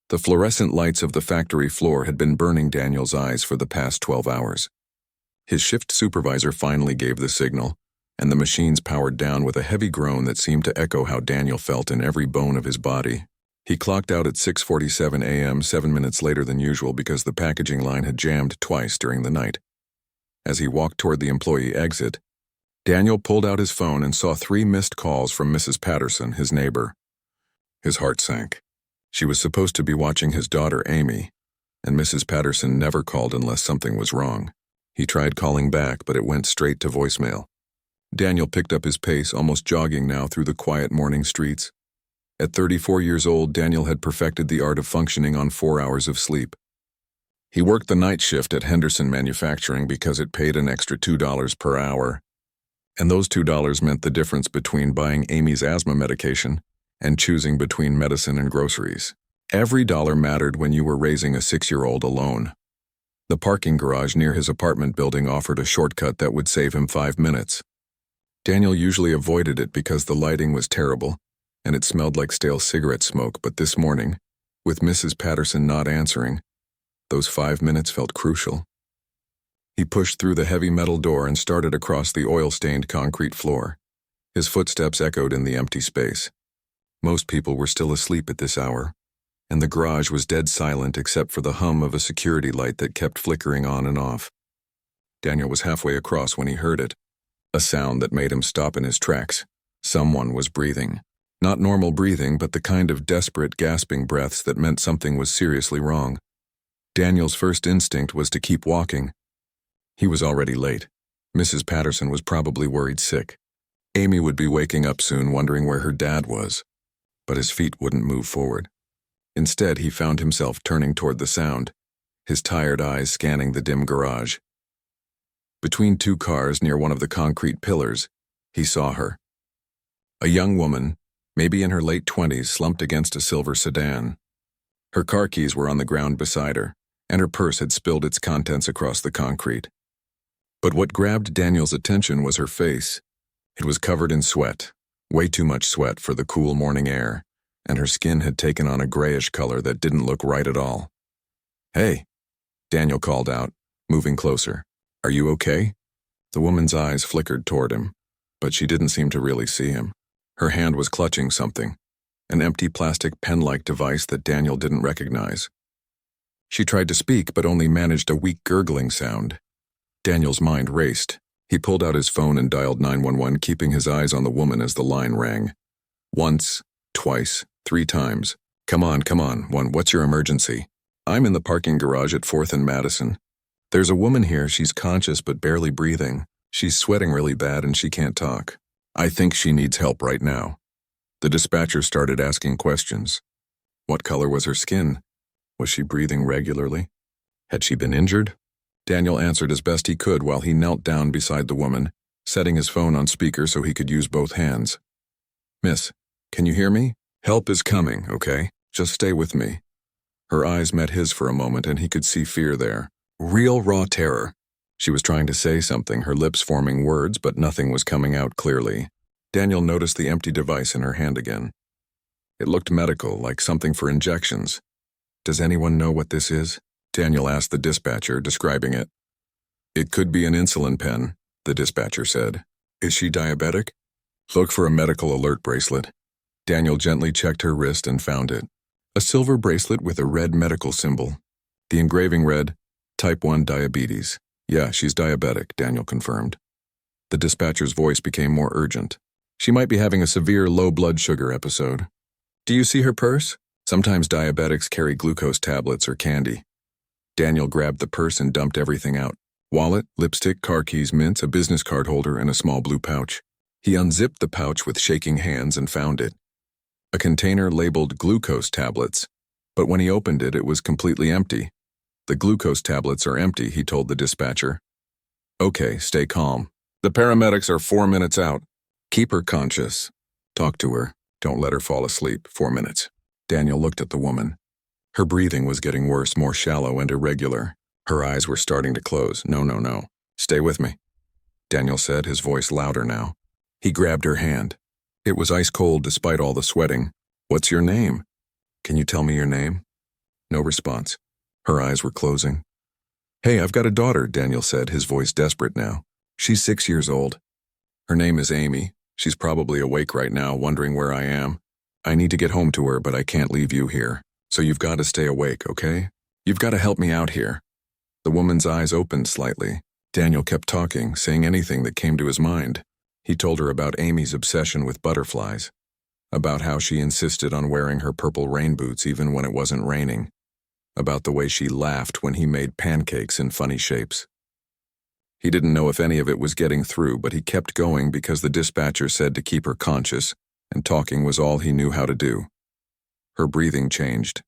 The fluorescent lights of the factory floor had been burning Daniel's eyes for the past 12 hours. His shift supervisor finally gave the signal, and the machines powered down with a heavy groan that seemed to echo how Daniel felt in every bone of his body. He clocked out at 6:47 a.m., 7 minutes later than usual because the packaging line had jammed twice during the night. As he walked toward the employee exit, Daniel pulled out his phone and saw 3 missed calls from Mrs. Patterson, his neighbor. His heart sank. She was supposed to be watching his daughter, Amy, and Mrs. Patterson never called unless something was wrong. He tried calling back, but it went straight to voicemail. Daniel picked up his pace, almost jogging now through the quiet morning streets. At 34 years old, Daniel had perfected the art of functioning on 4 hours of sleep. He worked the night shift at Henderson Manufacturing because it paid an extra $2 per hour. And those $2 meant the difference between buying Amy's asthma medication and choosing between medicine and groceries. Every dollar mattered when you were raising a 6-year-old alone. The parking garage near his apartment building offered a shortcut that would save him 5 minutes. Daniel usually avoided it because the lighting was terrible, and it smelled like stale cigarette smoke, but this morning, with Mrs. Patterson not answering, those 5 minutes felt crucial. He pushed through the heavy metal door and started across the oil-stained concrete floor. His footsteps echoed in the empty space. Most people were still asleep at this hour, and the garage was dead silent except for the hum of a security light that kept flickering on and off. Daniel was halfway across when he heard it, a sound that made him stop in his tracks. Someone was breathing. Not normal breathing, but the kind of desperate, gasping breaths that meant something was seriously wrong. Daniel's first instinct was to keep walking. He was already late. Mrs. Patterson was probably worried sick. Amy would be waking up soon, wondering where her dad was. But his feet wouldn't move forward. Instead, he found himself turning toward the sound, his tired eyes scanning the dim garage. Between 2 cars near one of the concrete pillars, he saw her. A young woman, maybe in her late 20s, slumped against a silver sedan. Her car keys were on the ground beside her, and her purse had spilled its contents across the concrete. But what grabbed Daniel's attention was her face. It was covered in sweat, way too much sweat for the cool morning air, and her skin had taken on a grayish color that didn't look right at all. "Hey," Daniel called out, moving closer. "Are you okay?" The woman's eyes flickered toward him, but she didn't seem to really see him. Her hand was clutching something, an empty plastic pen-like device that Daniel didn't recognize. She tried to speak, but only managed a weak gurgling sound. Daniel's mind raced. He pulled out his phone and dialed 911, keeping his eyes on the woman as the line rang. Once, twice, 3 times. Come on, what's your emergency?" "I'm in the parking garage at 4th and Madison. There's a woman here, she's conscious but barely breathing. She's sweating really bad and she can't talk. I think she needs help right now." The dispatcher started asking questions. What color was her skin? Was she breathing regularly? Had she been injured? Daniel answered as best he could while he knelt down beside the woman, setting his phone on speaker so he could use both hands. "Miss, can you hear me? Help is coming, okay? Just stay with me." Her eyes met his for a moment and he could see fear there. Real raw terror. She was trying to say something, her lips forming words, but nothing was coming out clearly. Daniel noticed the empty device in her hand again. It looked medical, like something for injections. "Does anyone know what this is?" Daniel asked the dispatcher, describing it. "It could be an insulin pen," the dispatcher said. "Is she diabetic?" "Look for a medical alert bracelet." Daniel gently checked her wrist and found it. A silver bracelet with a red medical symbol. The engraving read, "Type 1 diabetes." "Yeah, she's diabetic," Daniel confirmed. The dispatcher's voice became more urgent. "She might be having a severe low blood sugar episode." "Do you see her purse?" Sometimes diabetics carry glucose tablets or candy. Daniel grabbed the purse and dumped everything out. Wallet, lipstick, car keys, mints, a business card holder, and a small blue pouch. He unzipped the pouch with shaking hands and found it. A container labeled glucose tablets, but when he opened it, it was completely empty. "The glucose tablets are empty," he told the dispatcher. "Okay, stay calm. The paramedics are 4 minutes out. Keep her conscious. Talk to her. Don't let her fall asleep. 4 minutes." Daniel looked at the woman. Her breathing was getting worse, more shallow and irregular. Her eyes were starting to close. No. Stay with me," Daniel said, his voice louder now. He grabbed her hand. It was ice cold despite all the sweating. "What's your name?" "Can you tell me your name?" No response. Her eyes were closing. "Hey, I've got a daughter," Daniel said, his voice desperate now. "She's 6 years old. Her name is Amy. She's probably awake right now, wondering where I am. I need to get home to her, but I can't leave you here. So you've got to stay awake, okay? You've got to help me out here." The woman's eyes opened slightly. Daniel kept talking, saying anything that came to his mind. He told her about Amy's obsession with butterflies, about how she insisted on wearing her purple rain boots even when it wasn't raining, about the way she laughed when he made pancakes in funny shapes. He didn't know if any of it was getting through, but he kept going because the dispatcher said to keep her conscious, and talking was all he knew how to do. Her breathing changed.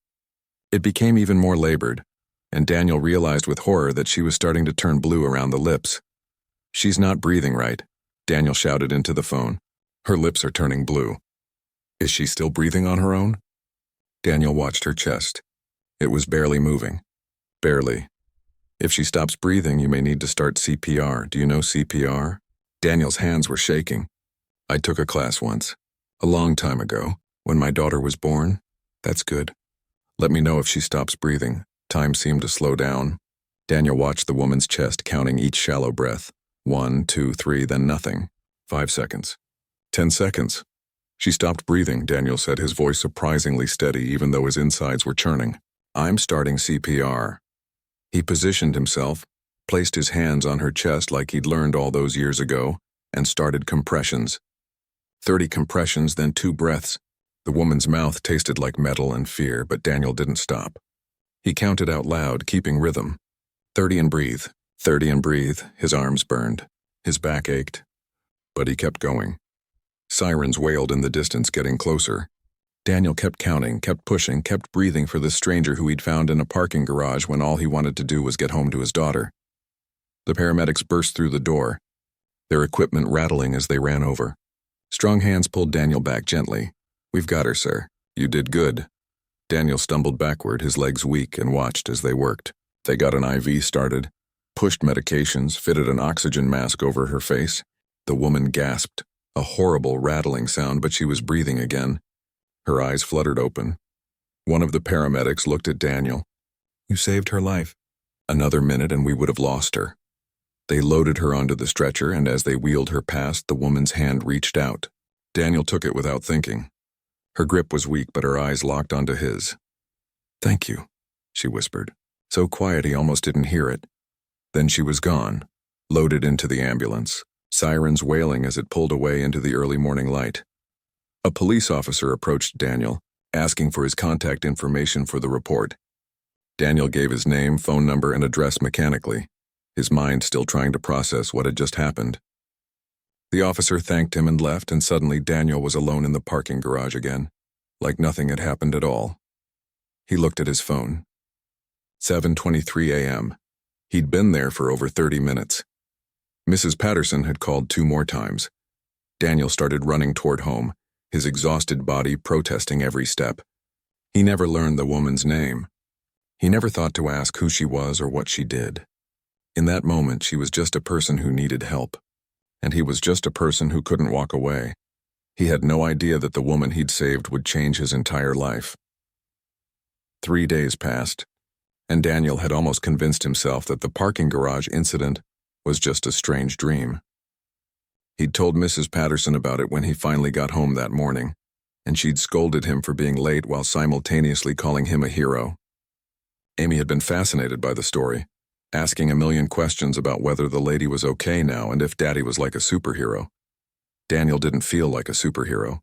It became even more labored, and Daniel realized with horror that she was starting to turn blue around the lips. "She's not breathing right," Daniel shouted into the phone. "Her lips are turning blue." "Is she still breathing on her own?" Daniel watched her chest. It was barely moving. Barely. "If she stops breathing, you may need to start CPR. Do you know CPR?" Daniel's hands were shaking. "I took a class once. A long time ago, when my daughter was born." "That's good. Let me know if she stops breathing." Time seemed to slow down. Daniel watched the woman's chest, counting each shallow breath. 1, 2, 3, then nothing. 5 seconds. 10 seconds. "She stopped breathing," Daniel said, his voice surprisingly steady even though his insides were churning. "I'm starting CPR." He positioned himself, placed his hands on her chest like he'd learned all those years ago, and started compressions. 30 compressions, then 2 breaths. The woman's mouth tasted like metal and fear, but Daniel didn't stop. He counted out loud, keeping rhythm. 30 and breathe. 30 and breathe. His arms burned. His back ached. But he kept going. Sirens wailed in the distance, getting closer. Daniel kept counting, kept pushing, kept breathing for the stranger who he'd found in a parking garage when all he wanted to do was get home to his daughter. The paramedics burst through the door, their equipment rattling as they ran over. Strong hands pulled Daniel back gently. "We've got her, sir. You did good." Daniel stumbled backward, his legs weak, and watched as they worked. They got an IV started, pushed medications, fitted an oxygen mask over her face. The woman gasped, a horrible rattling sound, but she was breathing again. Her eyes fluttered open. One of the paramedics looked at Daniel. "You saved her life. Another minute and we would have lost her." They loaded her onto the stretcher, and as they wheeled her past, the woman's hand reached out. Daniel took it without thinking. Her grip was weak, but her eyes locked onto his. "Thank you," she whispered, so quiet he almost didn't hear it. Then she was gone, loaded into the ambulance, sirens wailing as it pulled away into the early morning light. A police officer approached Daniel, asking for his contact information for the report. Daniel gave his name, phone number, and address mechanically, his mind still trying to process what had just happened. The officer thanked him and left, and suddenly Daniel was alone in the parking garage again, like nothing had happened at all. He looked at his phone. 7:23 a.m. He'd been there for over 30 minutes. Mrs. Patterson had called 2 more times. Daniel started running toward home, his exhausted body protesting every step. He never learned the woman's name. He never thought to ask who she was or what she did. In that moment, she was just a person who needed help. And he was just a person who couldn't walk away. He had no idea that the woman he'd saved would change his entire life. 3 days passed, and Daniel had almost convinced himself that the parking garage incident was just a strange dream. He'd told Mrs. Patterson about it when he finally got home that morning, and she'd scolded him for being late while simultaneously calling him a hero. Amy had been fascinated by the story, asking a million questions about whether the lady was okay now and if Daddy was like a superhero. Daniel didn't feel like a superhero.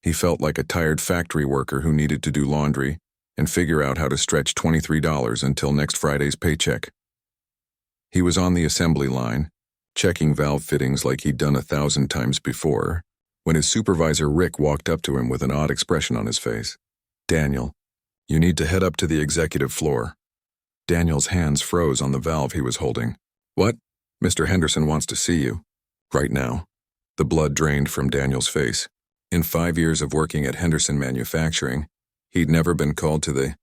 He felt like a tired factory worker who needed to do laundry and figure out how to stretch $23 until next Friday's paycheck. He was on the assembly line, checking valve fittings like he'd done 1,000 times before, when his supervisor Rick walked up to him with an odd expression on his face. "Daniel, you need to head up to the executive floor." Daniel's hands froze on the valve he was holding. "What?" "Mr. Henderson wants to see you. Right now." The blood drained from Daniel's face. In 5 years of working at Henderson Manufacturing, he'd never been called to the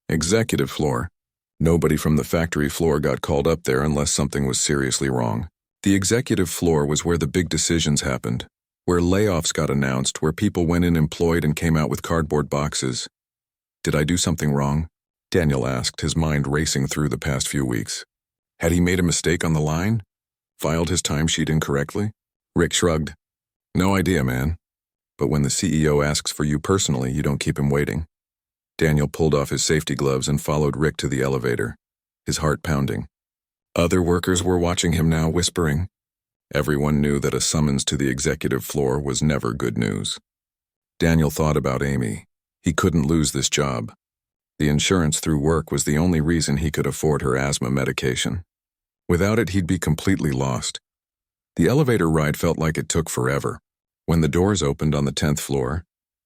executive floor. Nobody from the factory floor got called up there unless something was seriously wrong. The executive floor was where the big decisions happened, where layoffs got announced, where people went in employed and came out with cardboard boxes. Did I do something wrong? Daniel asked, his mind racing through the past few weeks. Had he made a mistake on the line? Filed his timesheet incorrectly? Rick shrugged. No idea, man. But when the CEO asks for you personally, you don't keep him waiting. Daniel pulled off his safety gloves and followed Rick to the elevator, his heart pounding. Other workers were watching him now, whispering. Everyone knew that a summons to the executive floor was never good news. Daniel thought about Amy. He couldn't lose this job. The insurance through work was the only reason he could afford her asthma medication. Without it, he'd be completely lost. The elevator ride felt like it took forever. When the doors opened on the 10th floor,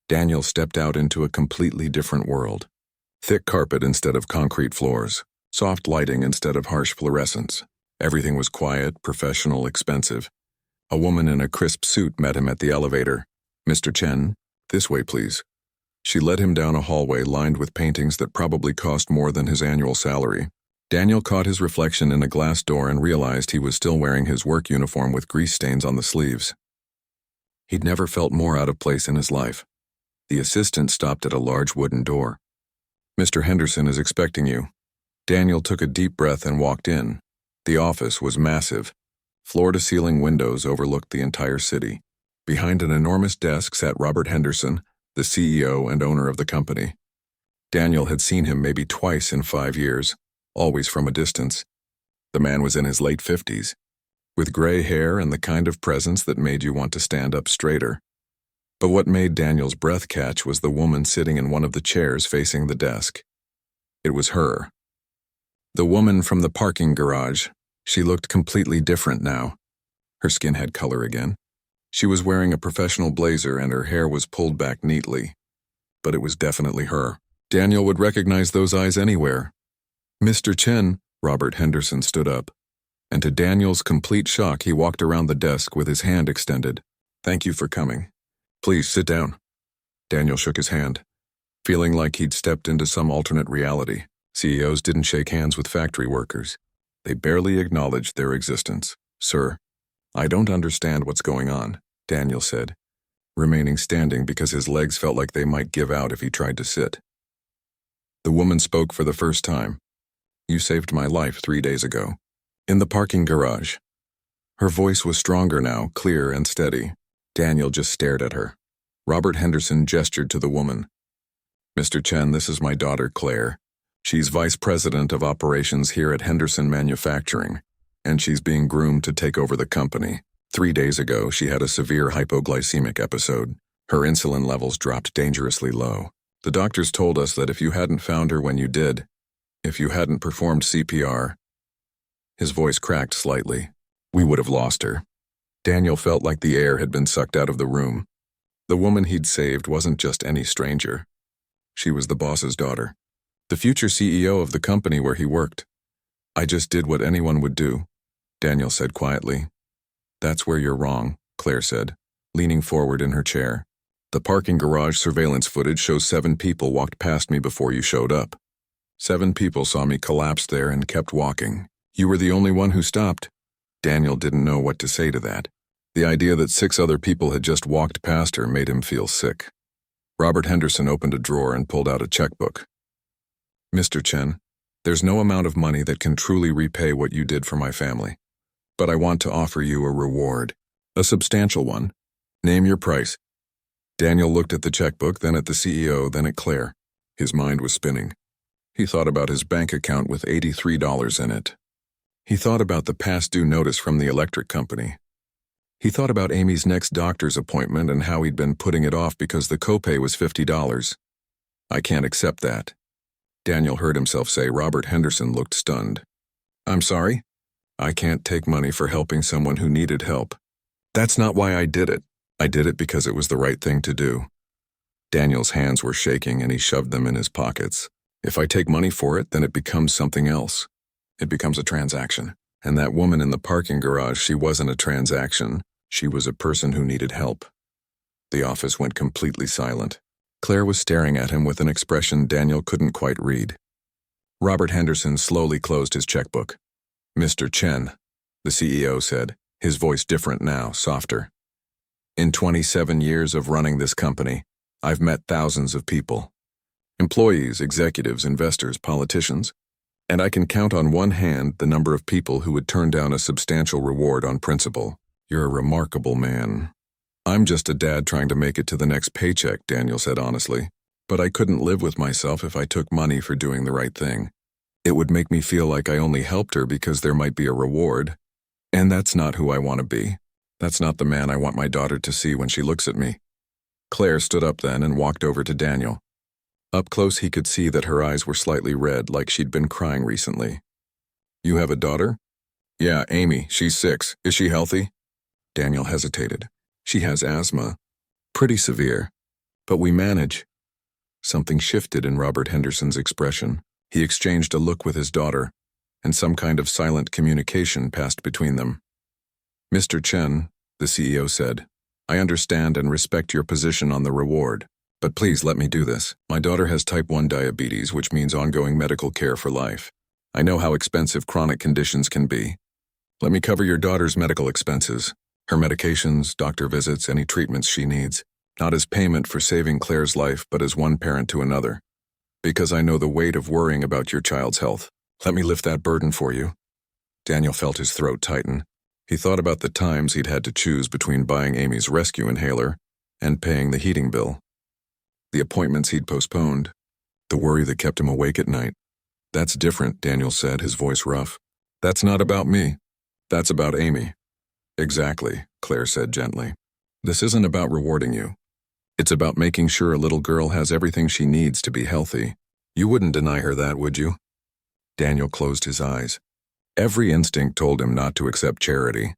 Daniel stepped out into a completely different world. Thick carpet instead of concrete floors, soft lighting instead of harsh fluorescence. Everything was quiet, professional, expensive. A woman in a crisp suit met him at the elevator. Mr. Chen, this way, please. She led him down a hallway lined with paintings that probably cost more than his annual salary. Daniel caught his reflection in a glass door and realized he was still wearing his work uniform with grease stains on the sleeves. He'd never felt more out of place in his life. The assistant stopped at a large wooden door. Mr. Henderson is expecting you. Daniel took a deep breath and walked in. The office was massive. Floor-to-ceiling windows overlooked the entire city. Behind an enormous desk sat Robert Henderson, the CEO and owner of the company. Daniel had seen him maybe twice in 5 years, always from a distance. The man was in his late 50s, with gray hair and the kind of presence that made you want to stand up straighter. But what made Daniel's breath catch was the woman sitting in one of the chairs facing the desk. It was her. The woman from the parking garage. She looked completely different now. Her skin had color again. She was wearing a professional blazer and her hair was pulled back neatly. But it was definitely her. Daniel would recognize those eyes anywhere. Mr. Chen, Robert Henderson stood up. And to Daniel's complete shock, he walked around the desk with his hand extended. Thank you for coming. Please sit down. Daniel shook his hand, feeling like he'd stepped into some alternate reality. CEOs didn't shake hands with factory workers. They barely acknowledged their existence. Sir, I don't understand what's going on, Daniel said, remaining standing because his legs felt like they might give out if he tried to sit. The woman spoke for the first time. You saved my life 3 days ago. In the parking garage. Her voice was stronger now, clear and steady. Daniel just stared at her. Robert Henderson gestured to the woman. Mr. Chen, this is my daughter, Claire. She's vice president of operations here at Henderson Manufacturing, and she's being groomed to take over the company. 3 days ago, she had a severe hypoglycemic episode. Her insulin levels dropped dangerously low. The doctors told us that if you hadn't found her when you did, if you hadn't performed CPR, his voice cracked slightly, we would have lost her. Daniel felt like the air had been sucked out of the room. The woman he'd saved wasn't just any stranger. She was the boss's daughter, the future CEO of the company where he worked. I just did what anyone would do, Daniel said quietly. That's where you're wrong, Claire said, leaning forward in her chair. The parking garage surveillance footage shows 7 people walked past me before you showed up. 7 people saw me collapse there and kept walking. You were the only one who stopped. Daniel didn't know what to say to that. The idea that 6 other people had just walked past her made him feel sick. Robert Henderson opened a drawer and pulled out a checkbook. Mr. Chen, there's no amount of money that can truly repay what you did for my family. But I want to offer you a reward. A substantial one. Name your price. Daniel looked at the checkbook, then at the CEO, then at Claire. His mind was spinning. He thought about his bank account with $83 in it. He thought about the past due notice from the electric company. He thought about Amy's next doctor's appointment and how he'd been putting it off because the copay was $50. I can't accept that. Daniel heard himself say. Robert Henderson looked stunned. I'm sorry? I can't take money for helping someone who needed help. That's not why I did it. I did it because it was the right thing to do. Daniel's hands were shaking and he shoved them in his pockets. If I take money for it, then it becomes something else. It becomes a transaction. And that woman in the parking garage, she wasn't a transaction. She was a person who needed help. The office went completely silent. Claire was staring at him with an expression Daniel couldn't quite read. Robert Henderson slowly closed his checkbook. Mr. Chen, the CEO said, his voice different now, softer. In 27 years of running this company, I've met thousands of people. Employees, executives, investors, politicians. And I can count on one hand the number of people who would turn down a substantial reward on principle. You're a remarkable man. I'm just a dad trying to make it to the next paycheck, Daniel said honestly. But I couldn't live with myself if I took money for doing the right thing. It would make me feel like I only helped her because there might be a reward. And that's not who I want to be. That's not the man I want my daughter to see when she looks at me. Claire stood up then and walked over to Daniel. Up close he could see that her eyes were slightly red, like she'd been crying recently. You have a daughter? Yeah, Amy, she's 6. Is she healthy? Daniel hesitated. She has asthma. Pretty severe. But we manage. Something shifted in Robert Henderson's expression. He exchanged a look with his daughter, and some kind of silent communication passed between them. Mr. Chen, the CEO said, I understand and respect your position on the reward. But please let me do this. My daughter has type 1 diabetes, which means ongoing medical care for life. I know how expensive chronic conditions can be. Let me cover your daughter's medical expenses, her medications, doctor visits, any treatments she needs, not as payment for saving Claire's life, but as one parent to another. Because I know the weight of worrying about your child's health. Let me lift that burden for you. Daniel felt his throat tighten. He thought about the times he'd had to choose between buying Amy's rescue inhaler and paying the heating bill. The appointments he'd postponed, the worry that kept him awake at night. That's different, Daniel said, his voice rough. That's not about me. That's about Amy. Exactly, Claire said gently. This isn't about rewarding you. It's about making sure a little girl has everything she needs to be healthy. You wouldn't deny her that, would you? Daniel closed his eyes. Every instinct told him not to accept charity.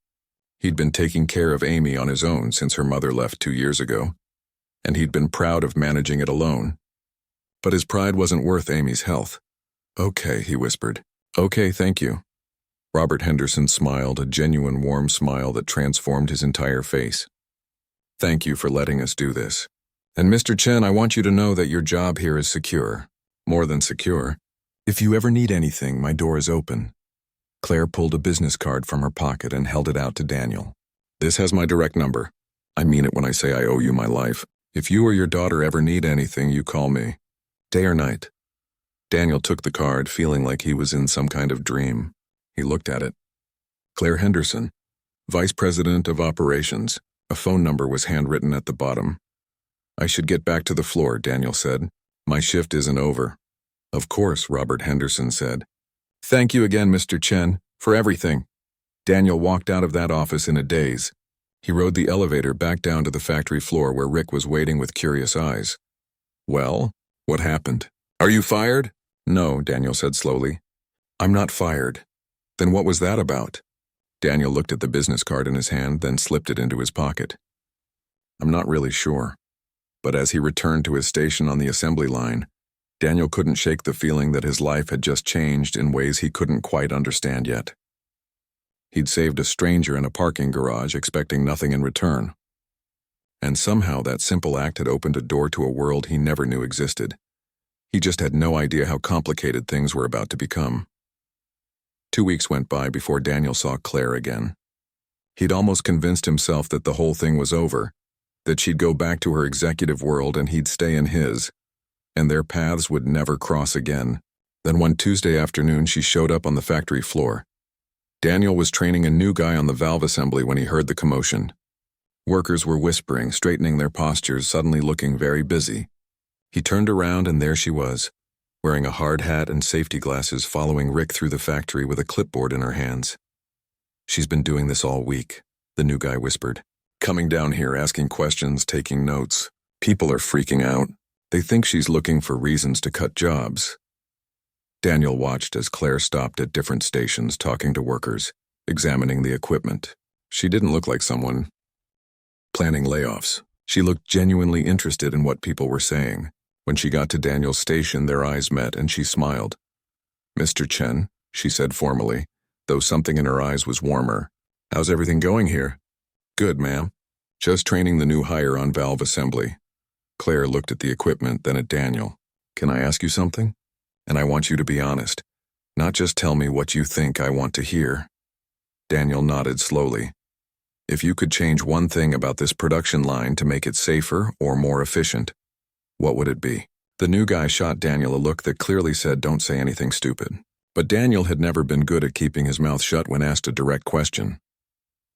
He'd been taking care of Amy on his own since her mother left 2 years ago, and he'd been proud of managing it alone. But his pride wasn't worth Amy's health. Okay, he whispered. Okay, thank you. Robert Henderson smiled, a genuine warm smile that transformed his entire face. Thank you for letting us do this. And Mr. Chen, I want you to know that your job here is secure. More than secure. If you ever need anything, my door is open. Claire pulled a business card from her pocket and held it out to Daniel. This has my direct number. I mean it when I say I owe you my life. If you or your daughter ever need anything, you call me. Day or night. Daniel took the card, feeling like he was in some kind of dream. He looked at it. Claire Henderson, Vice President of Operations. A phone number was handwritten at the bottom. I should get back to the floor, Daniel said. My shift isn't over. Of course, Robert Henderson said. Thank you again, Mr. Chen, for everything. Daniel walked out of that office in a daze. He rode the elevator back down to the factory floor where Rick was waiting with curious eyes. Well, what happened? Are you fired? No, Daniel said slowly. I'm not fired. Then what was that about? Daniel looked at the business card in his hand, then slipped it into his pocket. I'm not really sure. But as he returned to his station on the assembly line, Daniel couldn't shake the feeling that his life had just changed in ways he couldn't quite understand yet. He'd saved a stranger in a parking garage, expecting nothing in return. And somehow that simple act had opened a door to a world he never knew existed. He just had no idea how complicated things were about to become. 2 weeks went by before Daniel saw Claire again. He'd almost convinced himself that the whole thing was over, that she'd go back to her executive world and he'd stay in his, and their paths would never cross again. Then one Tuesday afternoon she showed up on the factory floor. Daniel was training a new guy on the valve assembly when he heard the commotion. Workers were whispering, straightening their postures, suddenly looking very busy. He turned around and there she was, wearing a hard hat and safety glasses, following Rick through the factory with a clipboard in her hands. She's been doing this all week, the new guy whispered. Coming down here, asking questions, taking notes. People are freaking out. They think she's looking for reasons to cut jobs. Daniel watched as Claire stopped at different stations, talking to workers, examining the equipment. She didn't look like someone planning layoffs. She looked genuinely interested in what people were saying. When she got to Daniel's station, their eyes met and she smiled. Mr. Chen, she said formally, though something in her eyes was warmer. How's everything going here? Good, ma'am. Just training the new hire on valve assembly. Claire looked at the equipment, then at Daniel. Can I ask you something? And I want you to be honest. Not just tell me what you think I want to hear. Daniel nodded slowly. If you could change one thing about this production line to make it safer or more efficient, what would it be? The new guy shot Daniel a look that clearly said, "Don't say anything stupid." But Daniel had never been good at keeping his mouth shut when asked a direct question.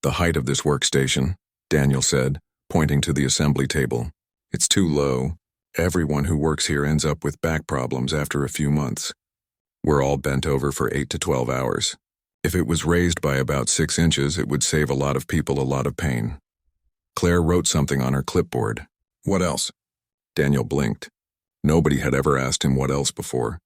"The height of this workstation," Daniel said, pointing to the assembly table. "It's too low. Everyone who works here ends up with back problems after a few months. We're all bent over for 8 to 12 hours. If it was raised by about 6 inches, it would save a lot of people a lot of pain." Claire wrote something on her clipboard. "What else?" Daniel blinked. Nobody had ever asked him what else before.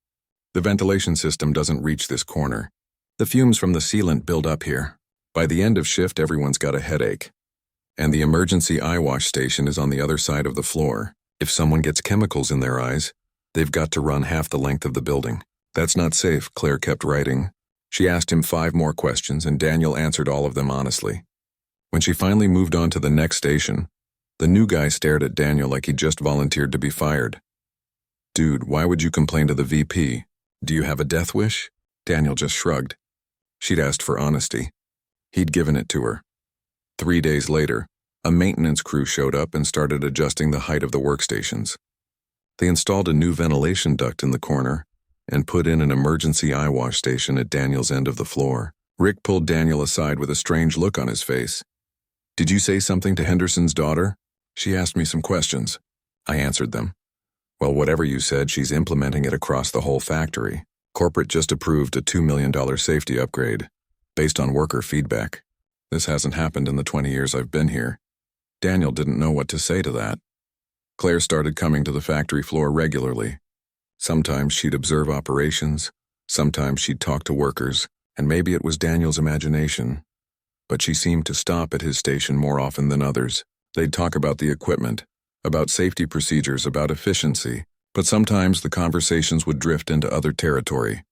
"The ventilation system doesn't reach this corner. The fumes from the sealant build up here. By the end of shift, everyone's got a headache. And the emergency eye wash station is on the other side of the floor. If someone gets chemicals in their eyes, they've got to run half the length of the building. That's not safe," Claire kept writing. She asked him 5 more questions, and Daniel answered all of them honestly. When she finally moved on to the next station, the new guy stared at Daniel like he'd just volunteered to be fired. "Dude, why would you complain to the VP? Do you have a death wish?" Daniel just shrugged. She'd asked for honesty. He'd given it to her. 3 days later, a maintenance crew showed up and started adjusting the height of the workstations. They installed a new ventilation duct in the corner and put in an emergency eye wash station at Daniel's end of the floor. Rick pulled Daniel aside with a strange look on his face. "Did you say something to Henderson's daughter?" "She asked me some questions. I answered them." "Well, whatever you said, she's implementing it across the whole factory. Corporate just approved a $2 million safety upgrade, based on worker feedback. This hasn't happened in the 20 years I've been here." Daniel didn't know what to say to that. Claire started coming to the factory floor regularly. Sometimes she'd observe operations, sometimes she'd talk to workers, and maybe it was Daniel's imagination. But she seemed to stop at his station more often than others. They'd talk about the equipment, about safety procedures, about efficiency, but sometimes the conversations would drift into other territory.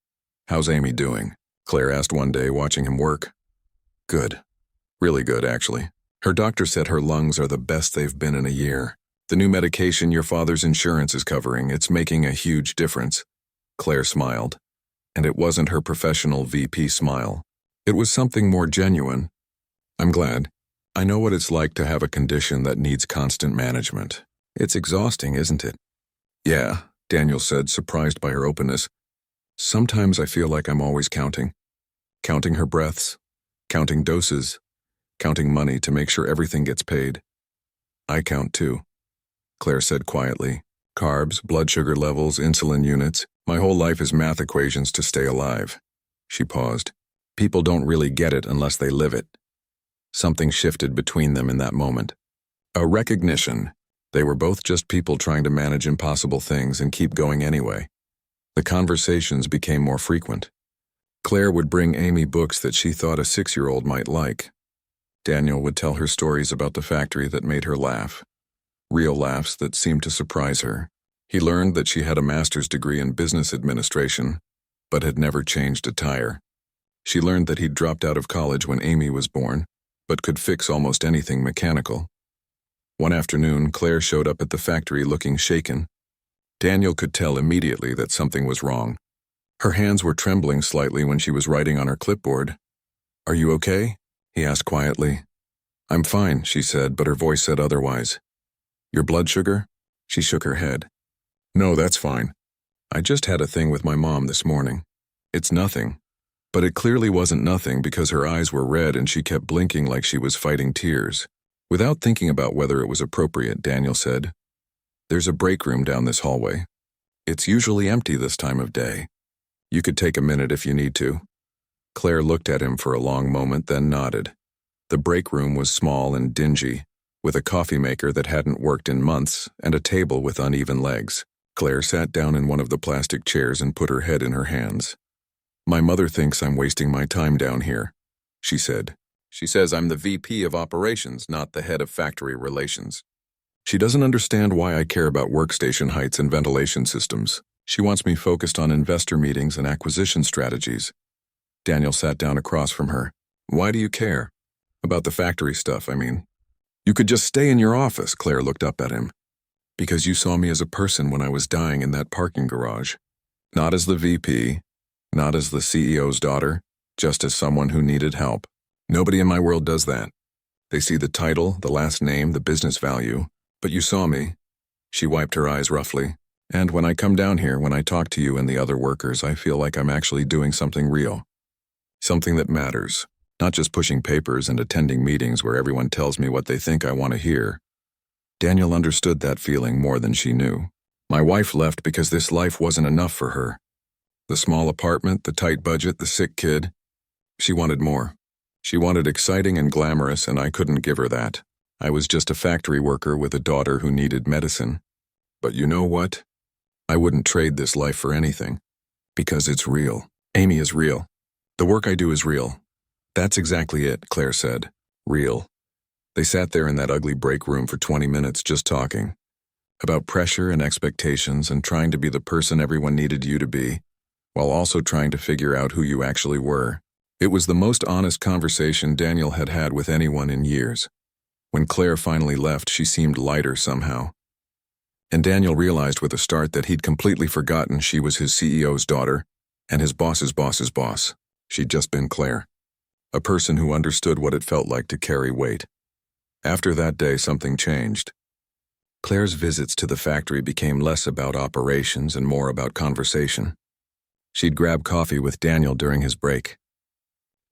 "How's Amy doing?" Claire asked one day, watching him work. "Good. Really good, actually. Her doctor said her lungs are the best they've been in a year. The new medication your father's insurance is covering, it's making a huge difference." Claire smiled. And it wasn't her professional VP smile. It was something more genuine. "I'm glad. I know what it's like to have a condition that needs constant management. It's exhausting, isn't it?" "Yeah," Daniel said, surprised by her openness. "Sometimes I feel like I'm always counting. Counting her breaths, counting doses, counting money to make sure everything gets paid." "I count too," Claire said quietly. "Carbs, blood sugar levels, insulin units. My whole life is math equations to stay alive." She paused. People don't really get it unless they live it. Something shifted between them in that moment. A recognition. They were both just people trying to manage impossible things and keep going anyway. The conversations became more frequent. Claire would bring Amy books that she thought a 6-year-old might like. Daniel would tell her stories about the factory that made her laugh. Real laughs that seemed to surprise her. He learned that she had a master's degree in business administration, but had never changed a tire. She learned that he'd dropped out of college when Amy was born, but could fix almost anything mechanical. One afternoon, Claire showed up at the factory looking shaken. Daniel could tell immediately that something was wrong. Her hands were trembling slightly when she was writing on her clipboard. "Are you okay?" he asked quietly. "I'm fine," she said, but her voice said otherwise. "Your blood sugar?" She shook her head. "No, that's fine. I just had a thing with my mom this morning. It's nothing." But it clearly wasn't nothing because her eyes were red and she kept blinking like she was fighting tears. Without thinking about whether it was appropriate, Daniel said, "There's a break room down this hallway. It's usually empty this time of day. You could take a minute if you need to." Claire looked at him for a long moment, then nodded. The break room was small and dingy, with a coffee maker that hadn't worked in months and a table with uneven legs. Claire sat down in one of the plastic chairs and put her head in her hands. "My mother thinks I'm wasting my time down here," she said. "She says I'm the VP of operations, not the head of factory relations. She doesn't understand why I care about workstation heights and ventilation systems. She wants me focused on investor meetings and acquisition strategies." Daniel sat down across from her. "Why do you care? About the factory stuff, I mean." "You could just stay in your office," Claire looked up at him. "Because you saw me as a person when I was dying in that parking garage. Not as the VP, not as the CEO's daughter, just as someone who needed help. Nobody in my world does that. They see the title, the last name, the business value. But you saw me." She wiped her eyes roughly. And when I come down here, when I talk to you and the other workers, I feel like I'm actually doing something real. Something that matters, not just pushing papers and attending meetings where everyone tells me what they think I want to hear. Daniel understood that feeling more than she knew. My wife left because this life wasn't enough for her. The small apartment, the tight budget, the sick kid. She wanted more. She wanted exciting and glamorous, and I couldn't give her that. I was just a factory worker with a daughter who needed medicine. But you know what? I wouldn't trade this life for anything. Because it's real. Amy is real. The work I do is real. That's exactly it, Claire said. Real. They sat there in that ugly break room for 20 minutes just talking. About pressure and expectations and trying to be the person everyone needed you to be, while also trying to figure out who you actually were. It was the most honest conversation Daniel had had with anyone in years. When Claire finally left, she seemed lighter somehow. And Daniel realized with a start that he'd completely forgotten she was his CEO's daughter and his boss's boss's boss. She'd just been Claire. A person who understood what it felt like to carry weight. After that day, something changed. Claire's visits to the factory became less about operations and more about conversation. She'd grab coffee with Daniel during his break.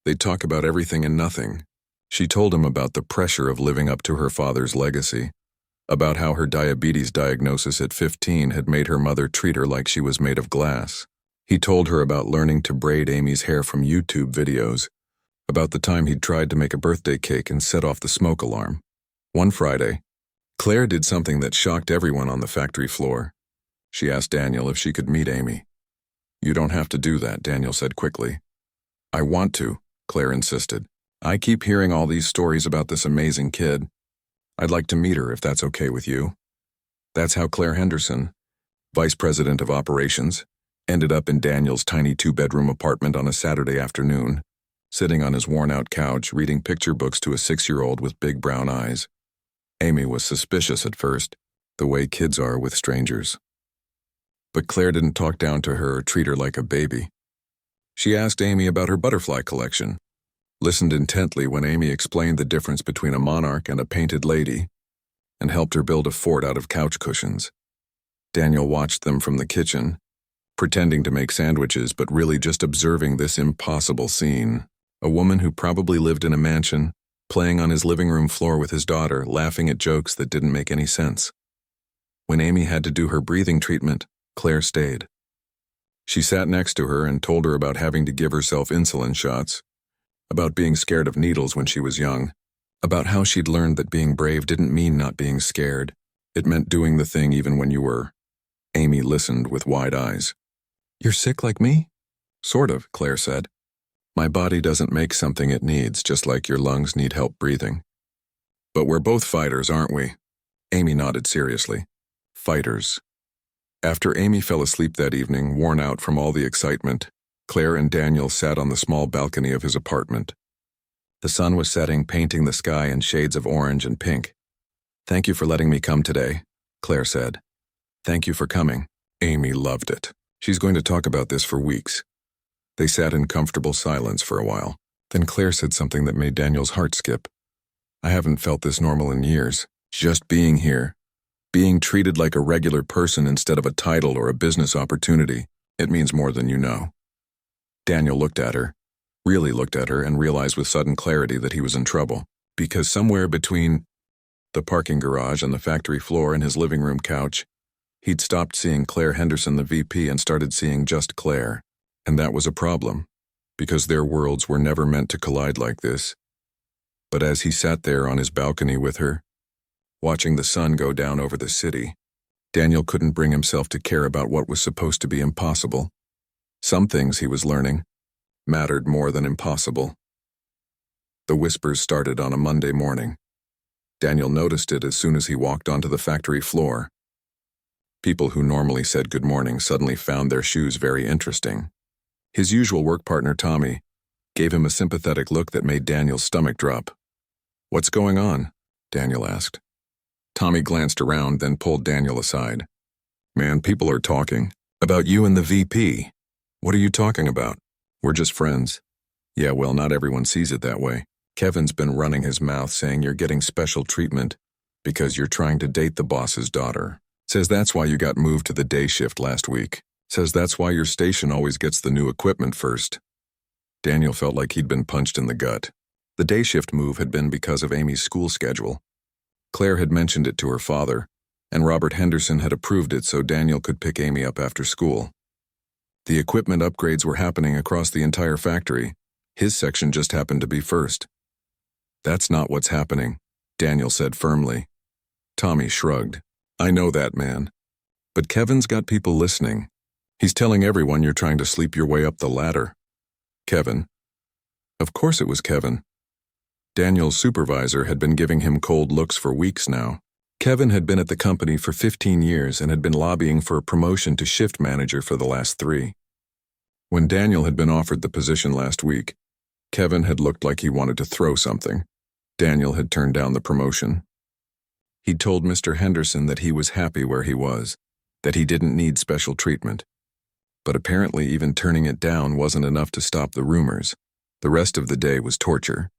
They'd talk about everything and nothing. She told him about the pressure of living up to her father's legacy, about how her diabetes diagnosis at 15 had made her mother treat her like she was made of glass. He told her about learning to braid Amy's hair from YouTube videos, about the time he'd tried to make a birthday cake and set off the smoke alarm. One Friday, Claire did something that shocked everyone on the factory floor. She asked Daniel if she could meet Amy. "You don't have to do that," Daniel said quickly. "I want to," Claire insisted. "I keep hearing all these stories about this amazing kid. I'd like to meet her if that's okay with you." That's how Claire Henderson, vice president of operations, ended up in Daniel's tiny 2-bedroom apartment on a Saturday afternoon, sitting on his worn-out couch reading picture books to a 6-year-old with big brown eyes. Amy was suspicious at first, the way kids are with strangers. But Claire didn't talk down to her or treat her like a baby. She asked Amy about her butterfly collection, listened intently when Amy explained the difference between a monarch and a painted lady, and helped her build a fort out of couch cushions. Daniel watched them from the kitchen, pretending to make sandwiches but really just observing this impossible scene. A woman who probably lived in a mansion, playing on his living room floor with his daughter, laughing at jokes that didn't make any sense. When Amy had to do her breathing treatment, Claire stayed. She sat next to her and told her about having to give herself insulin shots, about being scared of needles when she was young, about how she'd learned that being brave didn't mean not being scared. It meant doing the thing even when you were. Amy listened with wide eyes. "You're sick like me?" "Sort of," Claire said. "My body doesn't make something it needs, just like your lungs need help breathing. But we're both fighters, aren't we?" Amy nodded seriously. Fighters. After Amy fell asleep that evening, worn out from all the excitement, Claire and Daniel sat on the small balcony of his apartment. The sun was setting, painting the sky in shades of orange and pink. "Thank you for letting me come today," Claire said. "Thank you for coming." Amy loved it. She's going to talk about this for weeks. They sat in comfortable silence for a while. Then Claire said something that made Daniel's heart skip. "I haven't felt this normal in years. Just being here. Being treated like a regular person instead of a title or a business opportunity. It means more than you know." Daniel looked at her, really looked at her, and realized with sudden clarity that he was in trouble. Because somewhere between the parking garage and the factory floor and his living room couch, he'd stopped seeing Claire Henderson, the VP, and started seeing just Claire. And that was a problem, because their worlds were never meant to collide like this. But as he sat there on his balcony with her, watching the sun go down over the city, Daniel couldn't bring himself to care about what was supposed to be impossible. Some things, he was learning, mattered more than impossible. The whispers started on a Monday morning. Daniel noticed it as soon as he walked onto the factory floor. People who normally said good morning suddenly found their shoes very interesting. His usual work partner, Tommy, gave him a sympathetic look that made Daniel's stomach drop. "What's going on?" Daniel asked. Tommy glanced around, then pulled Daniel aside. "Man, people are talking. About you and the VP. What are you talking about?" "We're just friends." "Yeah, well, not everyone sees it that way. Kevin's been running his mouth saying you're getting special treatment because you're trying to date the boss's daughter." Says that's why you got moved to the day shift last week. Says that's why your station always gets the new equipment first. Daniel felt like he'd been punched in the gut. The day shift move had been because of Amy's school schedule. Claire had mentioned it to her father, and Robert Henderson had approved it so Daniel could pick Amy up after school. The equipment upgrades were happening across the entire factory. His section just happened to be first. That's not what's happening, Daniel said firmly. Tommy shrugged. I know that, man. But Kevin's got people listening. He's telling everyone you're trying to sleep your way up the ladder. Kevin. Of course it was Kevin. Daniel's supervisor had been giving him cold looks for weeks now. Kevin had been at the company for 15 years and had been lobbying for a promotion to shift manager for the last 3. When Daniel had been offered the position last week, Kevin had looked like he wanted to throw something. Daniel had turned down the promotion. He'd told Mr. Henderson that he was happy where he was, that he didn't need special treatment. But apparently even turning it down wasn't enough to stop the rumors. The rest of the day was torture.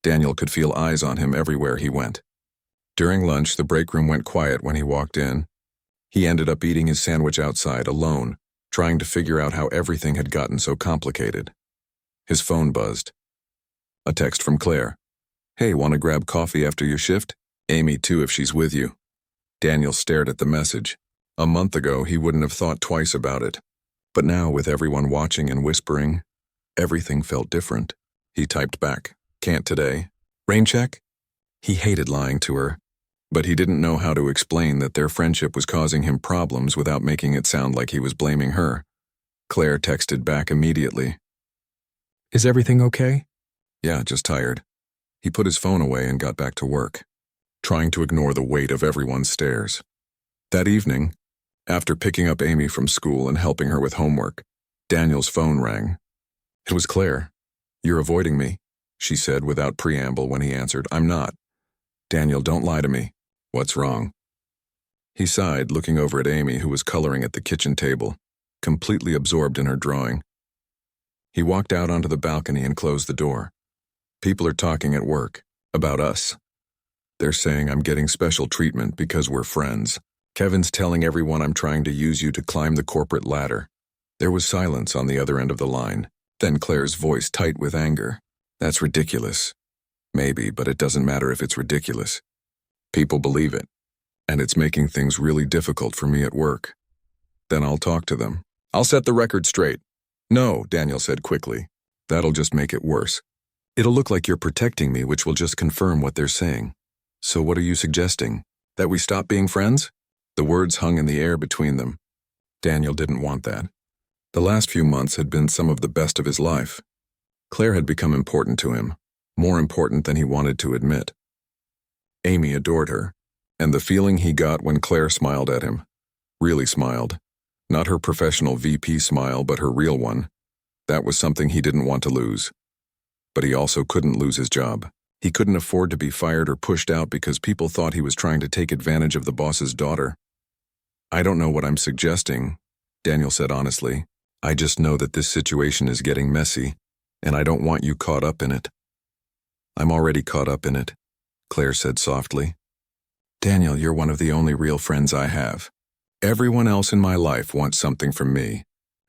Daniel could feel eyes on him everywhere he went. During lunch, the break room went quiet when he walked in. He ended up eating his sandwich outside, alone, trying to figure out how everything had gotten so complicated. His phone buzzed. A text from Claire. Hey, want to grab coffee after your shift? Amy too if she's with you. Daniel stared at the message. A month ago, he wouldn't have thought twice about it. But now, with everyone watching and whispering, everything felt different. He typed back, can't today. Rain check? He hated lying to her, but he didn't know how to explain that their friendship was causing him problems without making it sound like he was blaming her. Claire texted back immediately. Is everything okay? Yeah, just tired. He put his phone away and got back to work, trying to ignore the weight of everyone's stares. That evening, after picking up Amy from school and helping her with homework, Daniel's phone rang. It was Claire. You're avoiding me, she said without preamble when he answered. I'm not. Daniel, don't lie to me. What's wrong? He sighed, looking over at Amy, who was coloring at the kitchen table, completely absorbed in her drawing. He walked out onto the balcony and closed the door. People are talking at work, about us. They're saying I'm getting special treatment because we're friends. Kevin's telling everyone I'm trying to use you to climb the corporate ladder. There was silence on the other end of the line, then Claire's voice tight with anger. That's ridiculous. Maybe, but it doesn't matter if it's ridiculous. People believe it, and it's making things really difficult for me at work. Then I'll talk to them. I'll set the record straight. No, Daniel said quickly. That'll just make it worse. It'll look like you're protecting me, which will just confirm what they're saying. So what are you suggesting? That we stop being friends? The words hung in the air between them. Daniel didn't want that. The last few months had been some of the best of his life. Claire had become important to him, more important than he wanted to admit. Amy adored her, and the feeling he got when Claire smiled at him, really smiled, not her professional VP smile, but her real one, that was something he didn't want to lose. But he also couldn't lose his job. He couldn't afford to be fired or pushed out because people thought he was trying to take advantage of the boss's daughter. I don't know what I'm suggesting, Daniel said honestly. I just know that this situation is getting messy, and I don't want you caught up in it. I'm already caught up in it, Claire said softly. Daniel, you're one of the only real friends I have. Everyone else in my life wants something from me.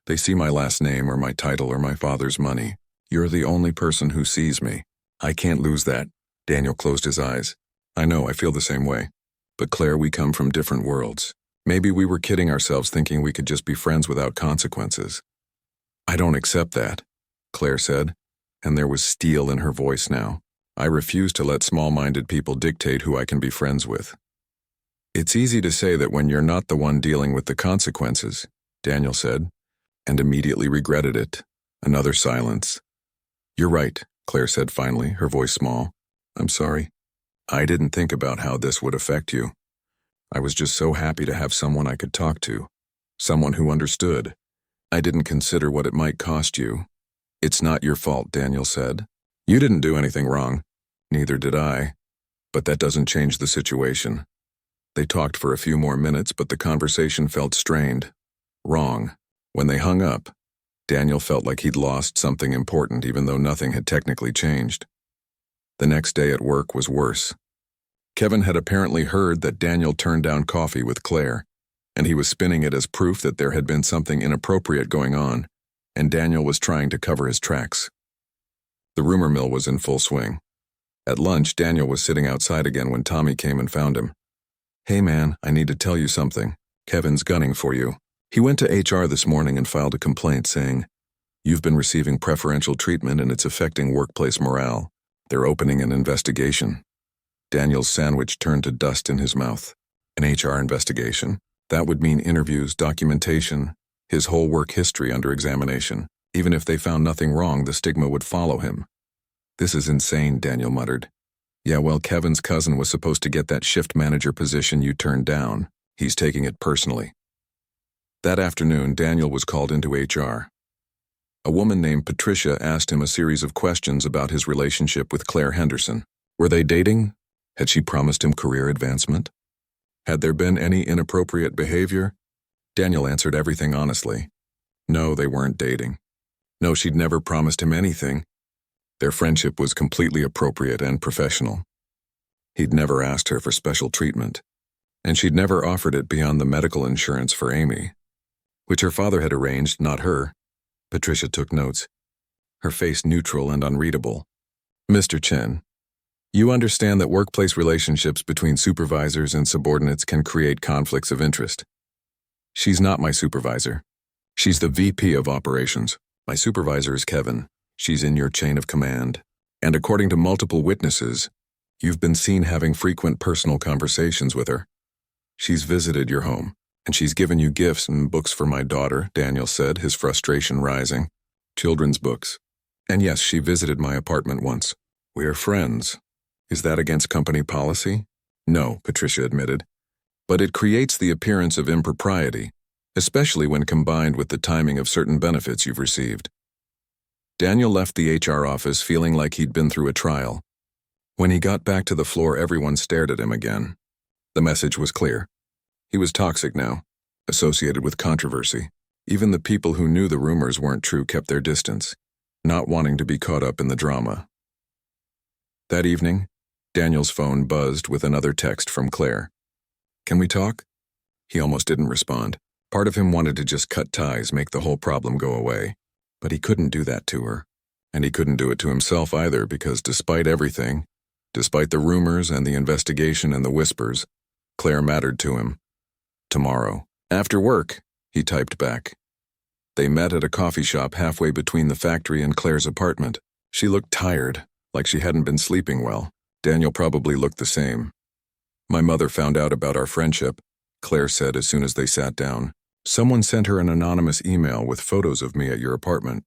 They see my last name or my title or my father's money. You're the only person who sees me. I can't lose that. Daniel closed his eyes. I know, I feel the same way. But Claire, we come from different worlds. Maybe we were kidding ourselves thinking we could just be friends without consequences. I don't accept that, Claire said, and there was steel in her voice now. I refuse to let small-minded people dictate who I can be friends with. It's easy to say that when you're not the one dealing with the consequences, Daniel said, and immediately regretted it. Another silence. You're right, Claire said finally, her voice small. I'm sorry. I didn't think about how this would affect you. I was just so happy to have someone I could talk to, someone who understood. I didn't consider what it might cost you. It's not your fault, Daniel said. You didn't do anything wrong. Neither did I. But that doesn't change the situation. They talked for a few more minutes, but the conversation felt strained. Wrong. When they hung up, Daniel felt like he'd lost something important even though nothing had technically changed. The next day at work was worse. Kevin had apparently heard that Daniel turned down coffee with Claire, and he was spinning it as proof that there had been something inappropriate going on, and Daniel was trying to cover his tracks. The rumor mill was in full swing. At lunch, Daniel was sitting outside again when Tommy came and found him. "Hey man, I need to tell you something. Kevin's gunning for you." He went to HR this morning and filed a complaint saying, "You've been receiving preferential treatment and it's affecting workplace morale. They're opening an investigation." Daniel's sandwich turned to dust in his mouth. An HR investigation. That would mean interviews, documentation, his whole work history under examination. Even if they found nothing wrong, the stigma would follow him. "This is insane," Daniel muttered. "Yeah, well, Kevin's cousin was supposed to get that shift manager position you turned down. He's taking it personally." That afternoon, Daniel was called into HR. A woman named Patricia asked him a series of questions about his relationship with Claire Henderson. Were they dating? Had she promised him career advancement? Had there been any inappropriate behavior? Daniel answered everything honestly. No, they weren't dating. No, she'd never promised him anything. Their friendship was completely appropriate and professional. He'd never asked her for special treatment, and she'd never offered it beyond the medical insurance for Amy, which her father had arranged, not her. Patricia took notes, her face neutral and unreadable. "Mr. Chen, you understand that workplace relationships between supervisors and subordinates can create conflicts of interest. She's not my supervisor. She's the VP of operations. My supervisor is Kevin. She's in your chain of command. And according to multiple witnesses, you've been seen having frequent personal conversations with her. She's visited your home, and she's given you gifts and books for my daughter," Daniel said, his frustration rising. "Children's books. And yes, she visited my apartment once. We are friends. Is that against company policy?" "No," Patricia admitted. "But it creates the appearance of impropriety, especially when combined with the timing of certain benefits you've received." Daniel left the HR office feeling like he'd been through a trial. When he got back to the floor, everyone stared at him again. The message was clear. He was toxic now, associated with controversy. Even the people who knew the rumors weren't true kept their distance, not wanting to be caught up in the drama. That evening, Daniel's phone buzzed with another text from Claire. "Can we talk?" He almost didn't respond. Part of him wanted to just cut ties, make the whole problem go away. But he couldn't do that to her. And he couldn't do it to himself either, because despite everything, despite the rumors and the investigation and the whispers, Claire mattered to him. "Tomorrow. After work," he typed back. They met at a coffee shop halfway between the factory and Claire's apartment. She looked tired, like she hadn't been sleeping well. Daniel probably looked the same. "My mother found out about our friendship," Claire said as soon as they sat down. "Someone sent her an anonymous email with photos of me at your apartment.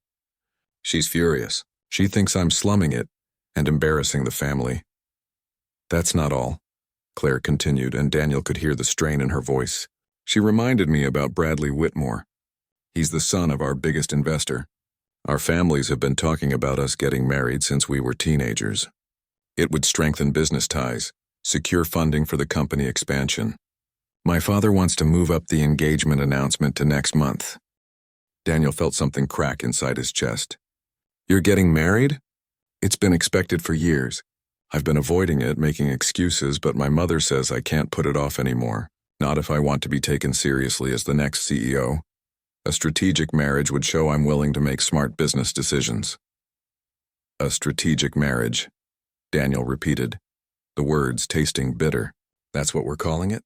She's furious. She thinks I'm slumming it and embarrassing the family." "That's not all," Claire continued, and Daniel could hear the strain in her voice. "She reminded me about Bradley Whitmore. He's the son of our biggest investor. Our families have been talking about us getting married since we were teenagers. It would strengthen business ties, secure funding for the company expansion. My father wants to move up the engagement announcement to next month." Daniel felt something crack inside his chest. "You're getting married? It's been expected for years. I've been avoiding it, making excuses, but my mother says I can't put it off anymore. Not if I want to be taken seriously as the next CEO. A strategic marriage would show I'm willing to make smart business decisions." "A strategic marriage," Daniel repeated, the words tasting bitter. "That's what we're calling it?"